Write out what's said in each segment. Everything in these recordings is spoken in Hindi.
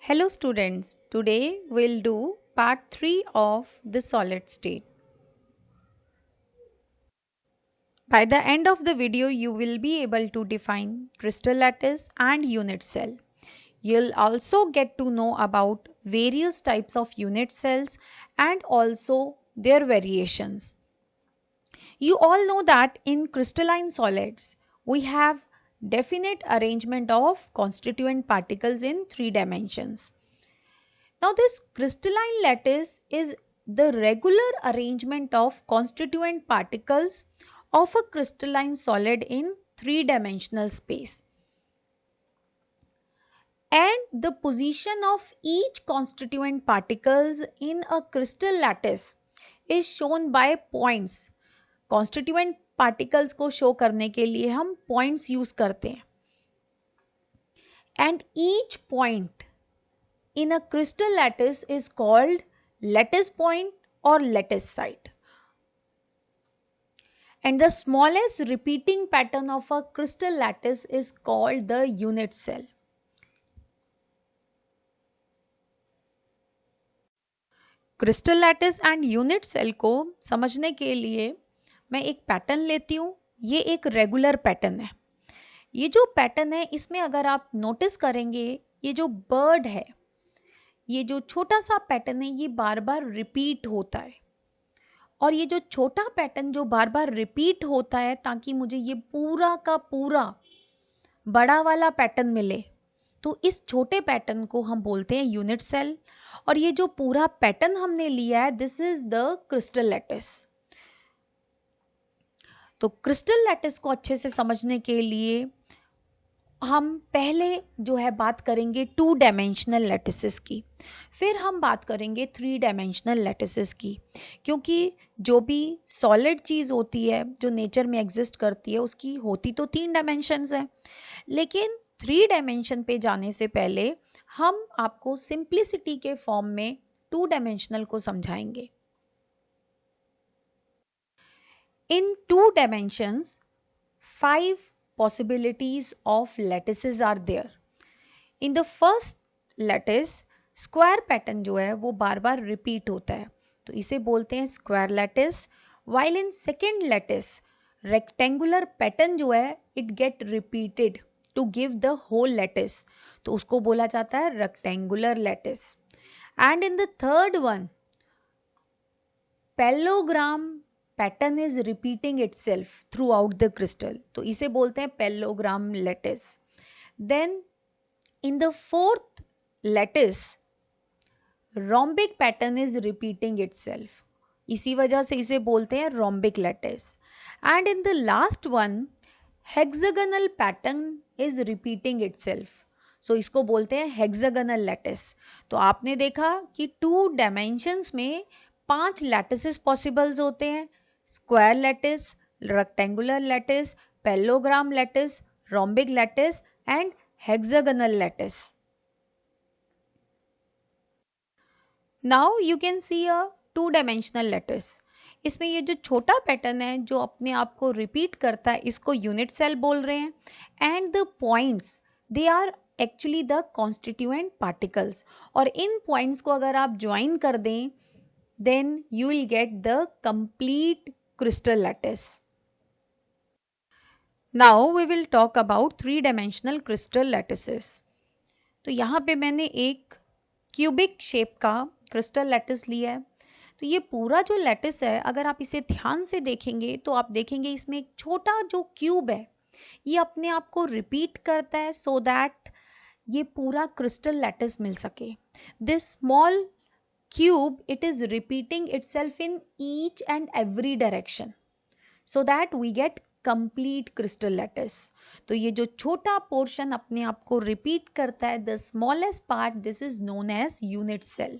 Hello students, today we'll do part 3 of the solid state. By the end of the video, you will be able to define crystal lattice and unit cell. You'll also get to know about various types of unit cells and also their variations. You all know that in crystalline solids, we have definite arrangement of constituent particles in 3 dimensions. Now this crystalline lattice is the regular arrangement of constituent particles of a crystalline solid in three-dimensional space. And the position of each constituent particles in a crystal lattice is shown by points. Constituent particles को show करने के लिए हम points use करते हैं. And each point in a crystal lattice is called lattice point or lattice site. And the smallest repeating pattern of a crystal lattice is called the unit cell. Crystal lattice and unit cell को समझने के लिए मैं एक पैटर्न लेती हूँ. ये एक रेगुलर पैटर्न है. ये जो पैटर्न है इसमें अगर आप नोटिस करेंगे ये जो बर्ड है, ये जो छोटा सा पैटर्न है ये बार बार रिपीट होता है. और ये जो छोटा पैटर्न जो बार बार रिपीट होता है ताकि मुझे ये पूरा का पूरा बड़ा वाला पैटर्न मिले, तो इस छोटे पैटर्न को हम बोलते हैं यूनिट सेल. और ये जो पूरा पैटर्न हमने लिया है this is the crystal lattice. तो क्रिस्टल लैटिस को अच्छे से समझने के लिए हम पहले जो है बात करेंगे 2 डायमेंशनल लैटिसेस की, फिर हम बात करेंगे 3 डायमेंशनल लैटिसेस की. क्योंकि जो भी सॉलिड चीज होती है जो नेचर में एग्जिस्ट करती है उसकी होती तो 3 डायमेंशंस है, लेकिन 3 डायमेंशन पे जाने से पहले हम आपको सिंप्लिसिटी के फॉर्म में 2 डायमेंशनल को समझाएंगे. इन 2 dimensions 5 possibilities of lattices are there. In the first lattice, square pattern जो है वो बार बार repeat होता है तो इसे बोलते हैं square lattice. While in second lattice, rectangular pattern जो है it get repeated to give the whole lattice तो उसको बोला जाता है rectangular lattice. And in the third one, parallelogram pattern is repeating itself throughout the crystal तो इसे बोलते हैं parallelogram lattice. Then in the fourth lattice rhombic pattern is repeating itself, इसी वजह से इसे बोलते हैं rhombic lattice. And in the last one hexagonal pattern is repeating itself so इसको बोलते हैं हेक्सागोनल लैटिस. तो आपने देखा कि 2 डायमेंशंस में 5 लैटिसेस पॉसिबल्स होते हैं: square lattice, rectangular lattice, parallelogram lattice, rhombic lattice and hexagonal lattice. Now you can see a 2 dimensional lattice. इसमें ये जो छोटा पैटर्न है जो अपने आप को रिपीट करता है इसको यूनिट सेल बोल रहे हैं. And the points they are actually the constituent particles और इन पॉइंट्स को अगर आप ज्वाइन कर दें then you will get the complete crystal lattice. Now we will talk about 3-dimensional crystal lattices. तो यहाँ पे मैंने एक क्यूबिक शेप का क्रिस्टल लैटिस लिया है. तो ये पूरा जो लैटिस है अगर आप इसे ध्यान से देखेंगे तो आप देखेंगे इसमें एक छोटा जो क्यूब है ये अपने आप को रिपीट करता है so that ये पूरा क्रिस्टल लैटिस मिल सके. This small cube it is repeating itself in each and every direction so that we get complete crystal lattice. तो ये जो छोटा पोर्शन अपने आप को रिपीट करता है the smallest part this is known as unit cell.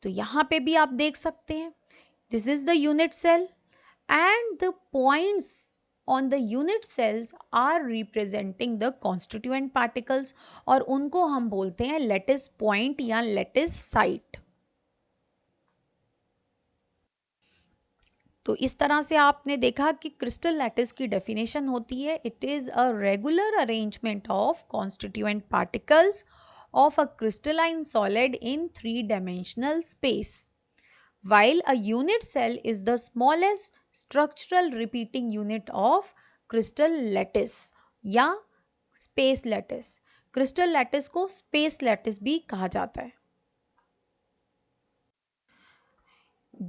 तो यहाँ पे भी आप देख सकते हैं this is the unit cell and the points on the unit cells are representing the constituent particles और उनको हम बोलते हैं lattice point या lattice site. तो इस तरह से आपने देखा कि क्रिस्टल लैटिस की डेफिनेशन होती है, it is a regular arrangement of constituent particles of a crystalline solid in three-dimensional space. While a unit cell is the smallest structural repeating unit of crystal lattice या space lattice. crystal lattice को space lattice भी कहा जाता है.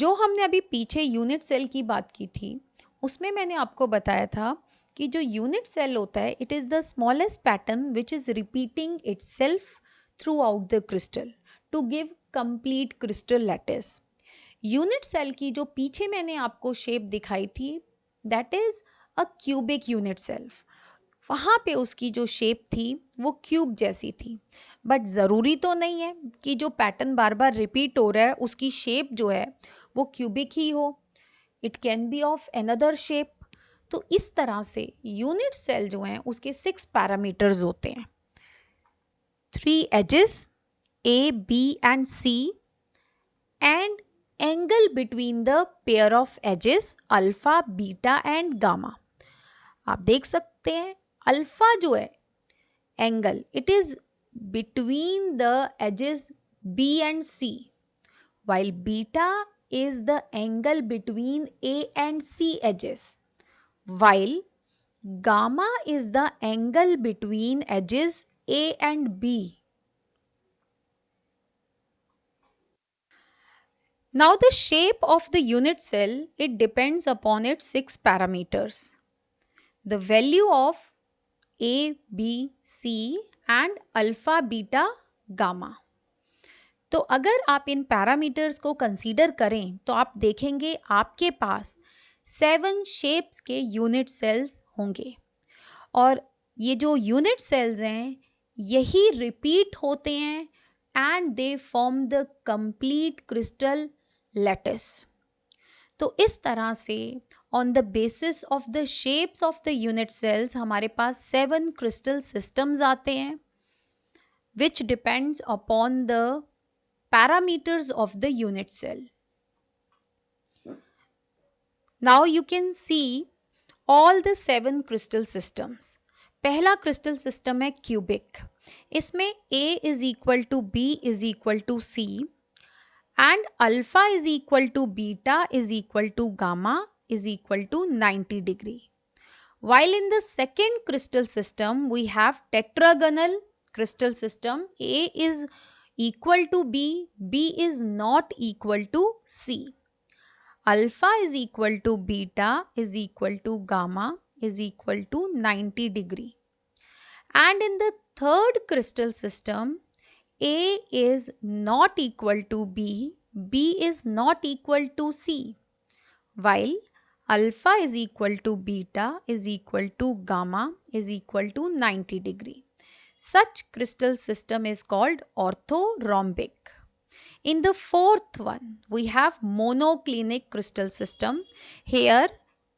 जो हमने अभी पीछे यूनिट सेल की बात की थी, उसमें मैंने आपको बताया था कि जो यूनिट सेल होता है, it is the smallest pattern which is repeating itself throughout the crystal to give complete crystal lattice. यूनिट सेल की जो पीछे मैंने आपको शेप दिखाई थी, that is a cubic unit cell. वहां पे उसकी जो शेप थी वो क्यूब जैसी थी, बट जरूरी तो नहीं है कि जो पैटर्न बार बार रिपीट हो रहा है उसकी शेप जो है वो क्यूबिक ही हो. It can be of another shape. तो इस तरह से यूनिट सेल जो है उसके 6 पैरामीटर्स होते हैं. 3 edges A, B and C and angle between the pair of edges alpha, beta and gamma. आप देख सकते हैं अल्फा जो है angle, it is between the edges B and C, while beta is the angle between A and C edges, while gamma is the angle between edges A and B. Now the shape of the unit cell, it depends upon its 6 parameters. The value of A, B, C and alpha, beta, gamma. तो अगर आप इन पैरामीटर्स को कंसीडर करें तो आप देखेंगे आपके पास 7 शेप्स के यूनिट सेल्स होंगे, और ये जो यूनिट सेल्स हैं यही रिपीट होते हैं and they form the complete crystal lattice. तो इस तरह से on the basis of the shapes of the unit cells हमारे पास 7 क्रिस्टल सिस्टम्स आते हैं which depends upon the parameters of the unit cell. Now you can see all the 7 crystal systems. पहला क्रिस्टल सिस्टम है क्यूबिक. इसमें A is equal to B is equal to C and alpha is equal to beta is equal to gamma is equal to 90 degree. While in the second crystal system we have tetragonal crystal system. A is equal to B, B is not equal to C. Alpha is equal to beta is equal to gamma is equal to 90 degree. And in the third crystal system, A is not equal to B, B is not equal to C, while alpha is equal to beta is equal to gamma is equal to 90 degree. Such crystal system is called orthorhombic. In the fourth one, we have monoclinic crystal system. Here,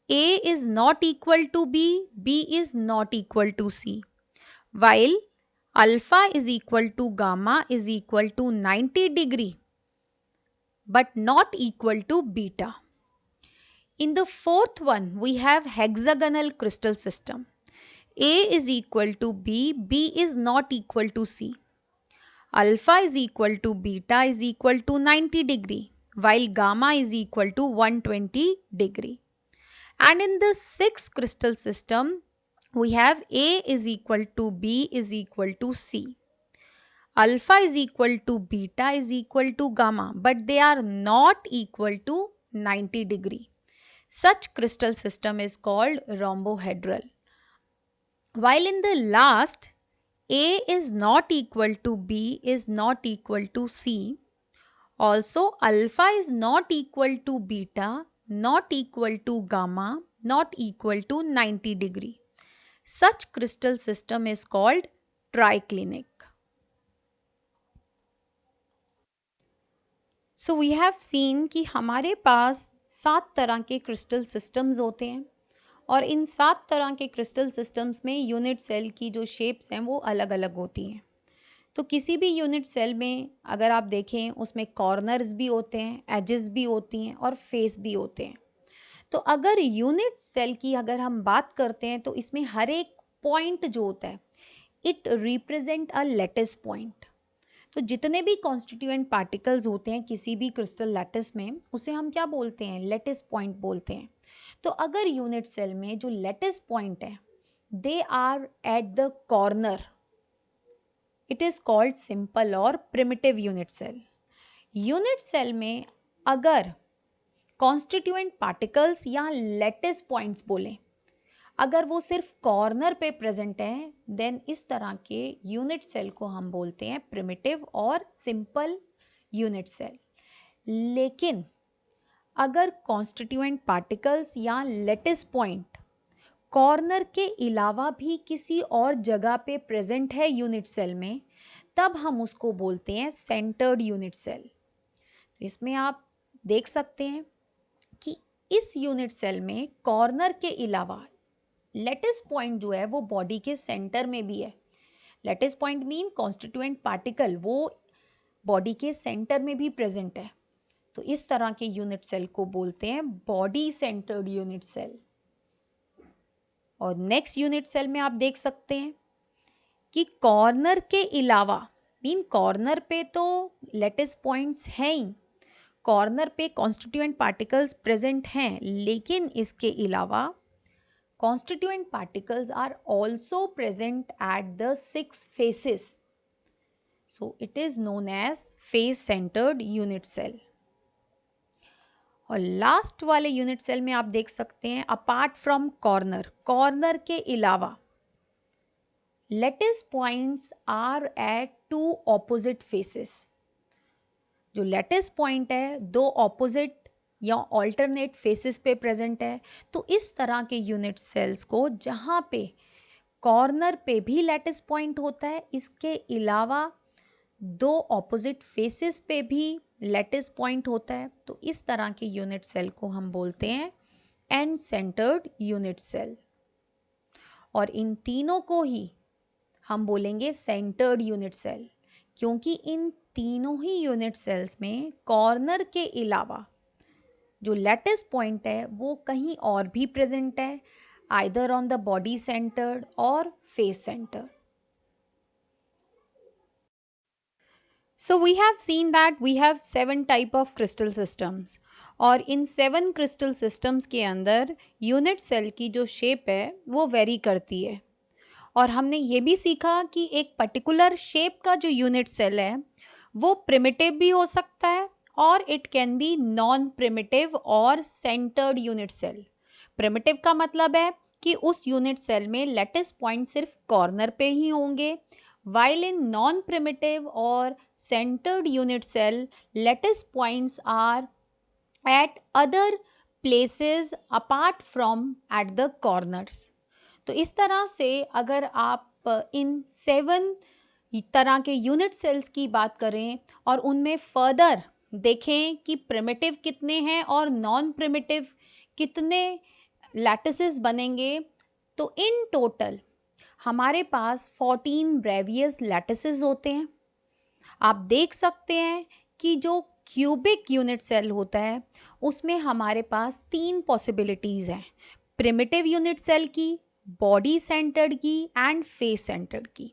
A is not equal to B, B is not equal to C, while alpha is equal to gamma is equal to 90 degree but not equal to beta. In the fourth one, we have hexagonal crystal system. A is equal to B, B is not equal to C. Alpha is equal to beta is equal to 90 degree, while gamma is equal to 120 degree. And in the sixth crystal system, we have A is equal to B is equal to C. Alpha is equal to beta is equal to gamma, but they are not equal to 90 degree. Such crystal system is called rhombohedral. While in the last, A is not equal to B is not equal to C. Also, alpha is not equal to beta, not equal to gamma, not equal to 90 degree. Such crystal system is called triclinic. So we have seen कि हमारे पास 7 तरह के क्रिस्टल सिस्टम्स होते हैं, और इन 7 तरह के क्रिस्टल सिस्टम्स में यूनिट सेल की जो शेप्स हैं वो अलग अलग होती हैं. तो किसी भी यूनिट सेल में अगर आप देखें उसमें कॉर्नर्स भी होते हैं, एजेस भी होती हैं और फेस भी होते हैं. तो अगर यूनिट सेल की अगर हम बात करते हैं तो इसमें हर एक पॉइंट जो होता है it represent a lattice point. तो जितने भी कॉन्स्टिट्यूएंट पार्टिकल्स होते हैं किसी भी क्रिस्टल लैटिस में उसे हम क्या बोलते हैं, लैटिस पॉइंट बोलते हैं। तो अगर यूनिट सेल में जो लैटिस पॉइंट है they are at the corner, it is called simple और primitive unit cell. Unit cell में अगर कॉन्स्टिट्यूएंट पार्टिकल्स या लैटिस पॉइंट्स बोलें, अगर वो सिर्फ कॉर्नर पे प्रेजेंट है देन इस तरह के यूनिट सेल को हम बोलते हैं प्रिमिटिव और सिंपल यूनिट सेल। लेकिन अगर कॉन्स्टिट्यूएंट पार्टिकल्स या लैटिस पॉइंट कॉर्नर के अलावा भी किसी और जगह पे प्रेजेंट है यूनिट सेल में, तब हम उसको बोलते हैं सेंटर्ड यूनिट सेल। तो इसमें आप देख सकते हैं कि इस यूनिट सेल में कॉर्नर के अलावा लैटिस पॉइंट जो है वो बॉडी के सेंटर में भी है। Lattice point mean constituent particle वो बॉडी के सेंटर में भी प्रेजेंट है। तो इस तरह के यूनिट सेल को बोलते हैं बॉडी सेंटर्ड यूनिट सेल। और नेक्स्ट यूनिट सेल में आप देख सकते हैं कि कॉर्नर के अलावा मीन कॉर्नर पे तो लैटिस पॉइंट्स हैं ही, कॉर्नर पे कॉन्स्टिट्यूएंट पार्टिकल्स प्रेजेंट हैं, लेकिन इसके अलावा constituent particles are also present at the 6 faces. So it is known as face centered unit cell. और लास्ट वाले यूनिट सेल में आप देख सकते हैं अपार्ट फ्रॉम कॉर्नर, कॉर्नर के अलावा lattice points are at two opposite faces. जो लैटिस पॉइंट है दो ऑपोजिट या ऑल्टरनेट फेसेस पे प्रेजेंट है। तो इस तरह के यूनिट सेल्स को जहां पे कॉर्नर पे भी लैटिस पॉइंट होता है, इसके अलावा दो ऑपोजिट फेसेस पे भी लैटिस पॉइंट होता है, तो इस तरह के यूनिट सेल को हम बोलते हैं एंड सेंटर्ड यूनिट सेल। और इन तीनों को ही हम बोलेंगे सेंटर्ड यूनिट सेल, क्योंकि इन तीनों ही यूनिट सेल्स में कॉर्नर के अलावा जो लैटिस पॉइंट है वो कहीं और भी प्रेजेंट है, either on the body centred और face centred. So we have seen that we have 7 type of crystal systems और इन 7 crystal systems के अंदर यूनिट सेल की जो शेप है वो वेरी करती है। और हमने ये भी सीखा कि एक पर्टिकुलर शेप का जो यूनिट सेल है वो प्रिमिटिव भी हो सकता है और it can be non primitive और सेंटर्ड यूनिट सेल। प्रिमिटिव का मतलब है कि उस यूनिट सेल में लैटिस पॉइंट सिर्फ कॉर्नर पे ही होंगे, while in non-primitive or centered unit cell lattice points are at other places apart from at the corners। तो इस तरह से अगर आप इन 7 तरह के यूनिट सेल्स की बात करें और उनमें फर्दर देखें कि प्रिमिटिव कितने हैं और नॉन प्रिमिटिव कितने लैटिसेस बनेंगे, तो इन टोटल हमारे पास 14 ब्रेवियस लैटिसेस होते हैं। आप देख सकते हैं कि जो क्यूबिक यूनिट सेल होता है उसमें हमारे पास 3 पॉसिबिलिटीज हैं, प्रिमिटिव यूनिट सेल की, बॉडी सेंटर्ड की एंड फेस सेंटर्ड की।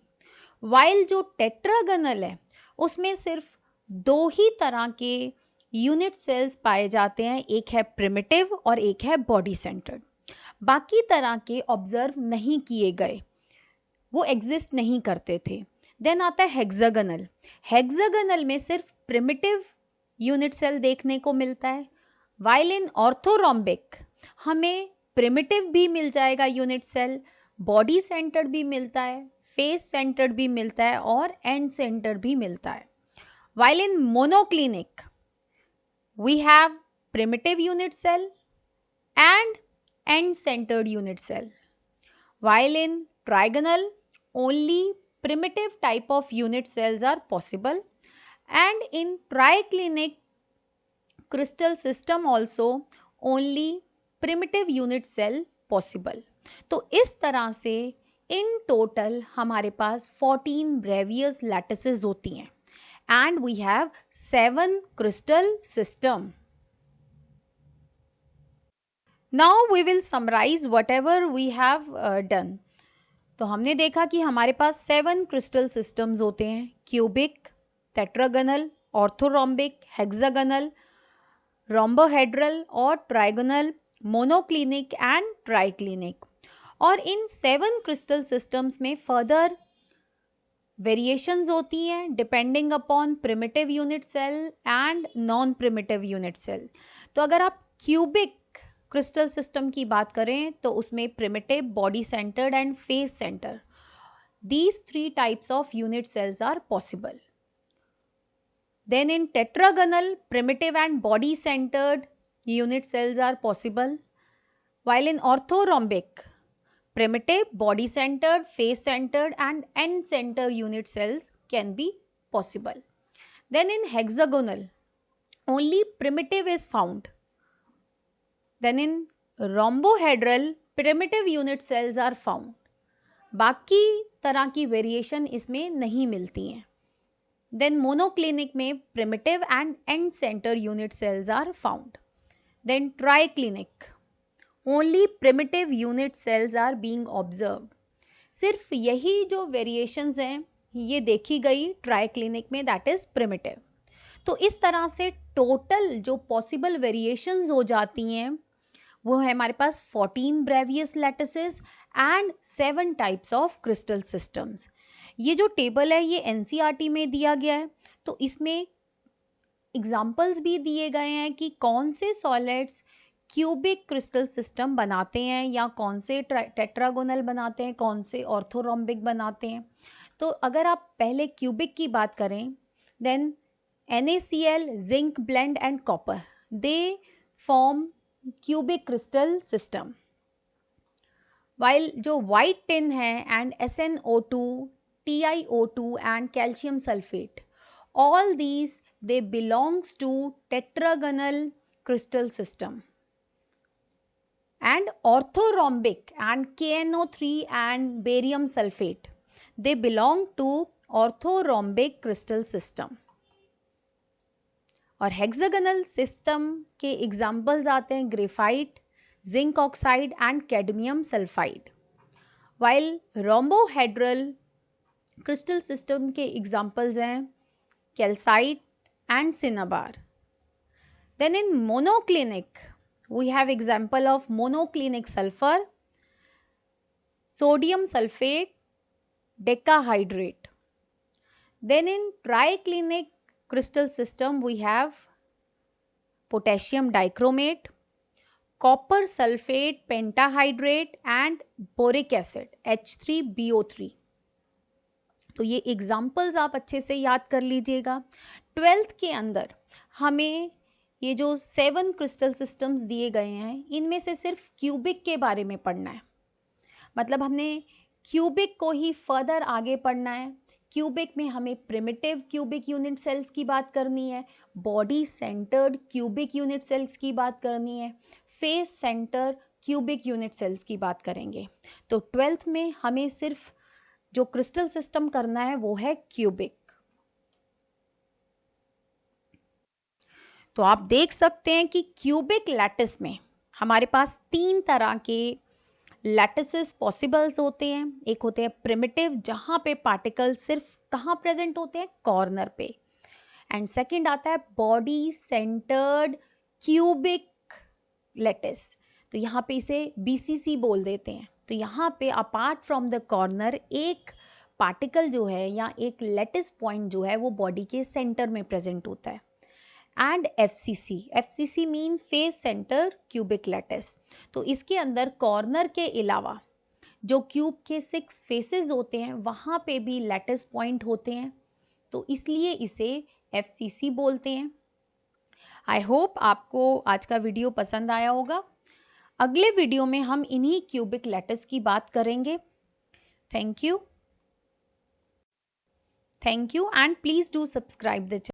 वाइल जो टेट्रागनल है उसमें सिर्फ 2 ही तरह के यूनिट सेल्स पाए जाते हैं, एक है प्रिमिटिव और एक है बॉडी सेंटर्ड। बाकी तरह के ऑब्जर्व नहीं किए गए, वो एग्जिस्ट नहीं करते थे। देन आता है हेक्सागोनल। हेक्सागोनल में सिर्फ प्रिमिटिव यूनिट सेल देखने को मिलता है, वाइल इन ऑर्थोरोम्बिक हमें प्रिमिटिव भी मिल जाएगा यूनिट सेल, बॉडी सेंटर्ड भी मिलता है, फेस सेंटर्ड भी मिलता है और एंड सेंटर्ड भी मिलता है। While in monoclinic we have primitive unit cell and end-centered unit cell, while in trigonal only primitive type of unit cells are possible, and in triclinic crystal system also only primitive unit cell possible। तो इस तरह से in total हमारे पास 14 brevious lattices होती हैं and we have 7 crystal system। Now we will summarise whatever we have done. तो हमने देखा कि हमारे पास 7 क्रिस्टल सिस्टम्स होते हैं, cubic, tetragonal, orthorhombic, hexagonal, rhombohedral और ट्राइगोनल, मोनोक्लिनिक एंड ट्राइक्लिनिक। और इन 7 क्रिस्टल सिस्टम्स में फर्दर वेरिएशंस होती हैं depending upon primitive unit cell and non primitive unit cell. तो अगर आप क्यूबिक क्रिस्टल सिस्टम की बात करें तो उसमें primitive, body centred and face centre, these 3 types of unit cells are possible. Then in tetragonal, primitive and body centered unit cells are possible, while in orthorhombic, primitive, body centered, face centered and end center unit cells can be possible. Then in hexagonal, only primitive is found. Then in rhombohedral, primitive unit cells are found. बाकी तरह की वेरिएशन इसमें नहीं मिलती हैं। Then monoclinic में primitive and end center unit cells are found. Then triclinic, only primitive unit cells are being observed. सिर्फ यही जो वेरिएशंस हैं ये देखी गई ट्राइक्लिनिक में, दैट इज प्रिमिटिव। तो इस तरह से टोटल जो पॉसिबल वेरिएशंस हो जाती हैं वो है हमारे पास 14 Bravais lattices and 7 types of crystal systems. ये जो टेबल है ये एनसीईआरटी में दिया गया है, तो इसमें एग्जाम्पल्स भी दिए गए हैं कि कौन से सॉलिड्स क्यूबिक क्रिस्टल सिस्टम बनाते हैं या कौन से टेट्रागोनल बनाते हैं, कौन से ऑर्थोरोम्बिक बनाते हैं। तो अगर आप पहले क्यूबिक की बात करें, then NaCl, zinc blende and copper, they form cubic crystal system. While जो वाइट टिन है and SnO2, TiO2 and calcium sulfate, all these they belongs to tetragonal crystal system. And orthorhombic and KNO3 and barium sulfate, they belong to orthorhombic crystal system. और हेक्सागोनल सिस्टम के एग्जाम्पल्स आते हैं graphite, zinc oxide and cadmium sulphide. While rhombohedral crystal system के एग्जाम्पल्स हैं calcite and cinnabar. Then in monoclinic we have example of monoclinic sulphur, sodium sulphate, decahydrate. Then in triclinic crystal system we have potassium dichromate, copper sulfate pentahydrate and boric acid H3BO3। तो ये एग्जाम्पल्स आप अच्छे से याद कर लीजिएगा। 12th के अंदर हमें ये जो 7 क्रिस्टल सिस्टम्स दिए गए हैं इनमें से सिर्फ क्यूबिक के बारे में पढ़ना है, मतलब हमने क्यूबिक को ही फर्दर आगे पढ़ना है। क्यूबिक में हमें प्रिमिटिव क्यूबिक यूनिट सेल्स की बात करनी है, body centred cubic unit cells की बात करनी है, face centre cubic unit cells की बात करेंगे। तो 12th में हमें सिर्फ जो क्रिस्टल सिस्टम करना है वो है क्यूबिक। तो आप देख सकते हैं कि क्यूबिक लैटिस में हमारे पास 3 तरह के लैटिसेस पॉसिबल्स होते हैं। एक होते हैं प्रिमिटिव जहां पे पार्टिकल्स सिर्फ कहां प्रेजेंट होते हैं, कॉर्नर पे। एंड सेकंड आता है बॉडी सेंटर्ड क्यूबिक लैटिस, तो यहाँ पे इसे BCC बोल देते हैं। तो यहाँ पे अपार्ट फ्रॉम द कॉर्नर एक पार्टिकल जो है या एक लैटिस पॉइंट जो है वो बॉडी के सेंटर में प्रेजेंट होता है। And FCC mean face centre cubic lattice, तो इसके अंदर कॉर्नर के अलावा जो क्यूब के 6 फेसेस होते हैं वहां पे भी लैटिस पॉइंट होते हैं, तो इसलिए इसे FCC बोलते हैं। आई होप आपको आज का वीडियो पसंद आया होगा। अगले वीडियो में हम इन्हीं क्यूबिक लैटिस की बात करेंगे। Thank you and please do subscribe the channel.